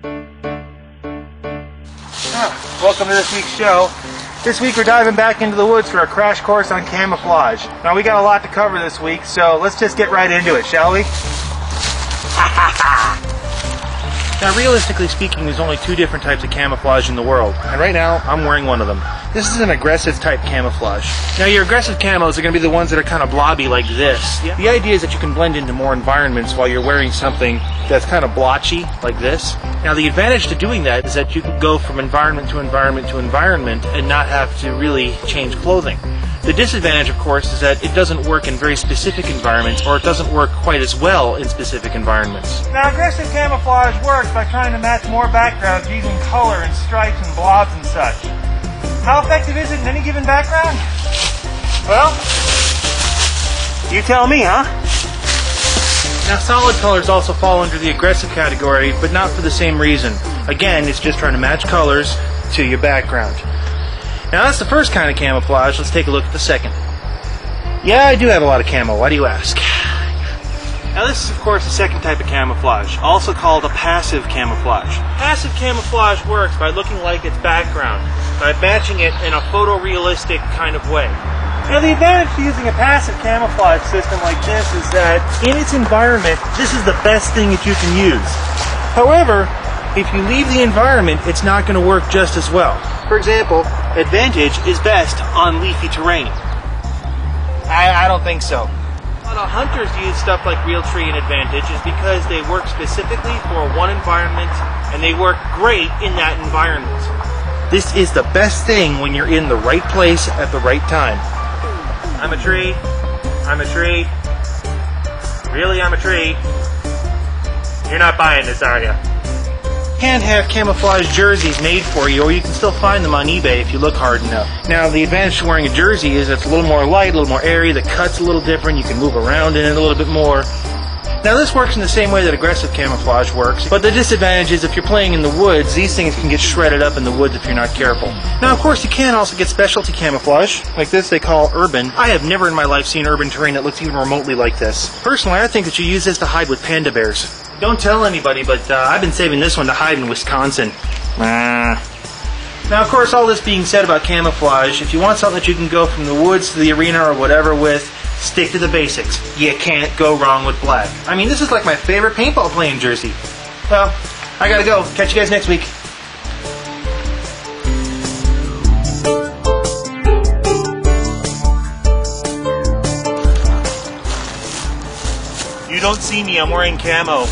Welcome to this week's show. This week we're diving back into the woods for a crash course on camouflage. Now we got a lot to cover this week, so let's just get right into it, shall we? Now realistically speaking, there's only two different types of camouflage in the world, and right now I'm wearing one of them. This is an aggressive type camouflage. Now your aggressive camos are going to be the ones that are kind of blobby like this. The idea is that you can blend into more environments while you're wearing something that's kind of blotchy like this. Now the advantage to doing that is that you can go from environment to environment to environment and not have to really change clothing. The disadvantage, of course, is that it doesn't work in very specific environments, or it doesn't work quite as well in specific environments. Now aggressive camouflage works by trying to match more backgrounds using color and stripes and blobs and such. How effective is it in any given background? Well, you tell me, huh? Now solid colors also fall under the aggressive category, but not for the same reason. Again, it's just trying to match colors to your background. Now that's the first kind of camouflage. Let's take a look at the second. Yeah, I do have a lot of camo. Why do you ask? Now this is of course the second type of camouflage, also called a passive camouflage. Passive camouflage works by looking like its background, by matching it in a photorealistic kind of way. Now the advantage to using a passive camouflage system like this is that in its environment, this is the best thing that you can use. However, if you leave the environment, it's not going to work just as well. For example, advantage is best on leafy terrain. I don't think so. A lot of hunters use stuff like Realtree and Advantage is because they work specifically for one environment and they work great in that environment. This is the best thing when you're in the right place at the right time. I'm a tree. I'm a tree. Really, I'm a tree. You're not buying this, are you? You can have camouflage jerseys made for you, or you can still find them on eBay if you look hard enough. Now the advantage to wearing a jersey is it's a little more light, a little more airy, the cut's a little different, you can move around in it a little bit more. Now this works in the same way that aggressive camouflage works, but the disadvantage is if you're playing in the woods, these things can get shredded up in the woods if you're not careful. Now of course you can also get specialty camouflage, like this they call urban. I have never in my life seen urban terrain that looks even remotely like this. Personally, I think that you use this to hide with panda bears. Don't tell anybody, but I've been saving this one to hide in Wisconsin. Now, of course, all this being said about camouflage, if you want something that you can go from the woods to the arena or whatever with, stick to the basics. You can't go wrong with black. I mean, this is like my favorite paintball playing jersey. Well, I gotta go. Catch you guys next week. You don't see me, I'm wearing camo.